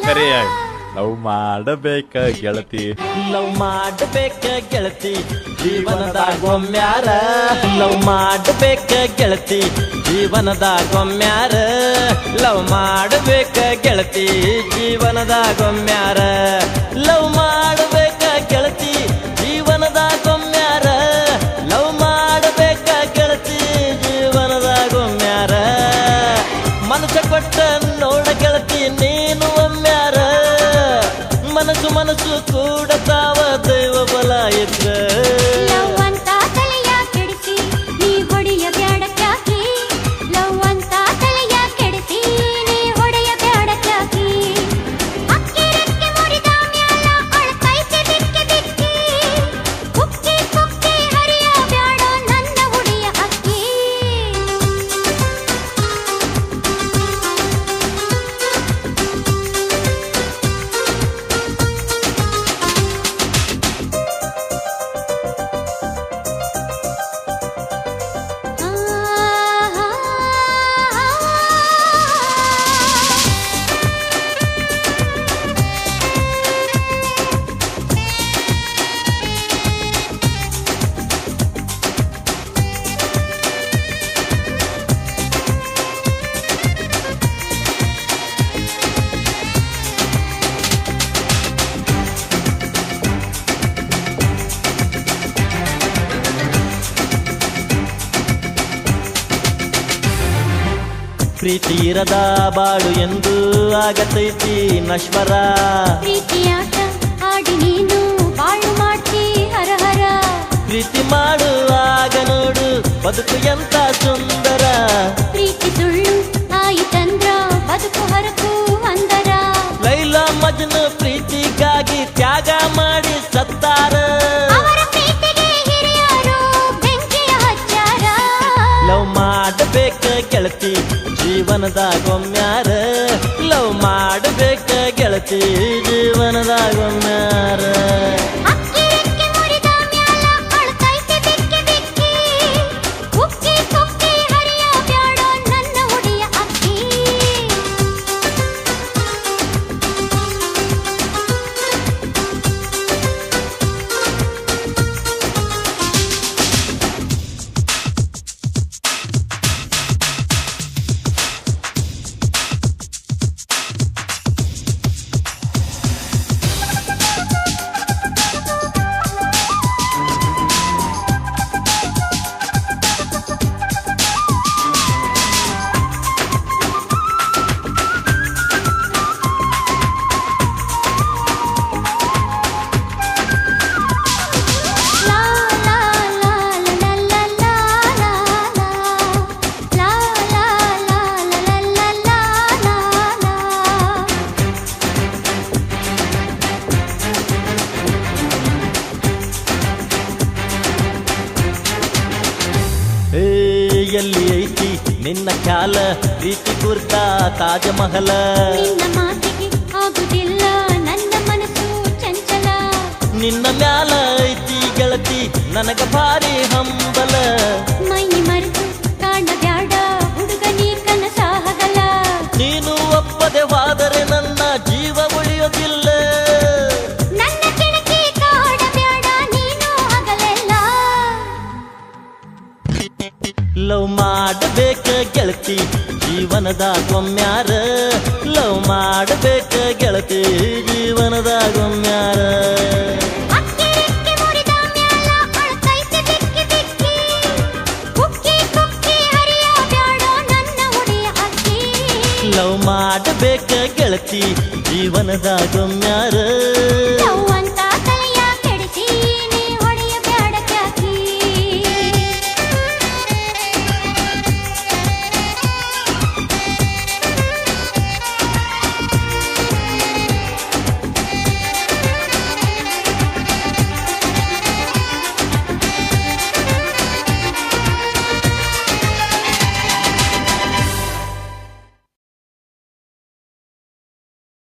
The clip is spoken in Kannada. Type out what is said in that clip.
ಕರೆಯಾಗಿ ಲವ್ ಮಾಡಬೇಕ ಗೆಳತಿ, ಲವ್ ಮಾಡಬೇಕ ಗೆಳತಿ ಜೀವನದಾಗೊಮ್ಮ್ಯಾರ, ಲವ್ ಮಾಡಬೇಕ ಗೆಳತಿ ಜೀವನದಾಗೊಮ್ಮ್ಯಾರ, ಲವ್ ಮಾಡಬೇಕ ಗೆಳತಿ ಜೀವನದಾಗೊಮ್ಮ್ಯಾರ, ಲವ್ ಮಾಡಬೇಕ ಗೆಳತಿ ಜೀವನದಾಗೊಮ್ಮ್ಯಾರ, ಲವ್ ಮಾಡಬೇಕ ಗೆಳತಿ ಜೀವನದಾಗೊಮ್ಮ್ಯಾರ, ಮನಸ್ಸ ಕೊಟ್ಟ ನೋಡ ಗೆಳತಿ ನೀನು ಒಮ್ಮ್ಯಾರ, ಮನಸ್ಸು ಮನಸ್ಸು ಕೂಡ ತಾವ ದೈವ ಬಲ ಇದ್ರ ಲವ್ ಅಂತ ತಲೆಯ ಕೆಡಿಸಿ ನೀ ಹೊಡೆಯ ಬ್ಯಾಡಕ್ಕಾಕಿ, ಲವ್ ಅಂತ ತಲೆಯ ಕೆಡಿಸಿ ನೀ ಹೊಡೆಯ ಬ್ಯಾಡಕ್ಕಾಕಿ, ಅಕ್ಕಿ ರೆಕ್ಕೆ ಮುರಿದ ಮ್ಯಾಲ ಅಳ್ತೈತೆ ಬಿಕ್ಕಿ ಬಿಕ್ಕಿ, ಕುಕ್ಕಿ ಕುಕ್ಕಿ ಹರಿಯ ಬ್ಯಾಡ ನನ್ನ ಹುಡಿಯ ಅಕ್ಕಿ. ಪ್ರೀತಿ ಇರದ ಬಾಳು ಎಂದು ಆಗತೈತಿ ನಶ್ವರ, ಪ್ರೀತಿಯಾಟ ಆಡಿ ನೀನು ಬಾಳು ಮಾಡ್ತಿ ಹರಹರ, ಪ್ರೀತಿ ಮಾಡುವಾಗ ನೋಡು ಬದುಕು ಎಂತ ಸುಂದರ, ಪ್ರೀತಿ ಸುಳ್ಳು ಆಯಿತಂದ್ರ ಬದುಕು ಹರಕು ಅಂದರ, ಲೈಲಾ ಮಜ್ನು ಪ್ರೀತಿಗಾಗಿ ತ್ಯಾಗ ಮಾಡಿ ಸತ್ತಾರ, ಅವರ ಪ್ರೀತಿಗೆ ಹಿರಿಯರು ಬೆಂಕಿಯ ಹಚ್ಚಾರ, ಲವ್ ಮಾಡಬೇಕ ಗೆಳತಿ ಜೀವನದಾಗೊಮ್ಮ್ಯಾರ, ಲವ್ ಮಾಡಬೇಕ ಗೆಳತಿ ಜೀವನದಾಗೊಮ್ಮ್ಯಾರ, ಅಕ್ಕಿ ರೆಕ್ಕೆ ಮುರಿದ ಮ್ಯಾಲ ಅಳ್ತೈತೆ ಬಿಕ್ಕಿ ಬಿಕ್ಕಿ, ಕುಕ್ಕಿ ಕುಕ್ಕಿ ಹರಿಯ ಬ್ಯಾಡ ನನ್ನ ಹುಡಿಯ ಅಕ್ಕಿ. ಲಾ ಲಾ ಲಾ ಲಾ ಲಾ ಲಾ ಲಾ ಲಾ ಲಾ ಲಾ ಲಾ ಲಾ ಲಾ ಲಾ. ಏ ಎಲ್ಲಿ ಐತಿ ನಿನ್ನ ಖ್ಯಾಲ ಪ್ರೀತಿ ಕುರ್ತ ತಾಜ ಮಹಲ, ನಿನ್ನ ಮಾತಿಗೆ ಆಗುದಿಲ್ಲ ನನ್ನ ಮನಸ್ಸು ಚಂಚಲ, ನಿನ್ನ ಮ್ಯಾಲ ಐತಿ ಗೆಳತಿ ನನಗ ಭಾರಿ ಹಂಬಲ, ಮೈ ಮರೆತು ಕಾಣಬ್ಯಾಡ ಹುಡುಗ ನೀ ಕನಸ ಹಗಲ, ನೀನು ಒಪ್ಪದೆ ಹೋದರೆ ನನ್ನ ಜೀವ ಉಳಿಯೋದಿಲ್ಲ, ನನ್ನ ಕೆಣಕಿ ಕಾಡಬ್ಯಾಡ ನೀನು ಹಗಲೆಲ್ಲ, ಲವ್ ಮಾಡಬೇಕ ಗೆಳತಿ ಜೀವನದಾಗೊಮ್ಮ್ಯಾರ, ಲವ್ ಮಾಡಬೇಕ ಗೆಳತಿ ಜೀವನದಾಗೊಮ್ಮ್ಯಾರ, ಅಕ್ಕಿ ರೆಕ್ಕೆ ಮುರಿದ ಮ್ಯಾಲ ಅಳ್ತೈತೆ ಬಿಕ್ಕಿ ಬಿಕ್ಕಿ, ಕುಕ್ಕಿ ಕುಕ್ಕಿ ಹರಿಯ ಬ್ಯಾಡ ನನ್ನ ಹುಡಿಯ ಅಕ್ಕಿ. ಲವ್ ಮಾಡಬೇಕ ಗೆಳತಿ ಜೀವನದಾಗೊಮ್ಮ್ಯಾರ.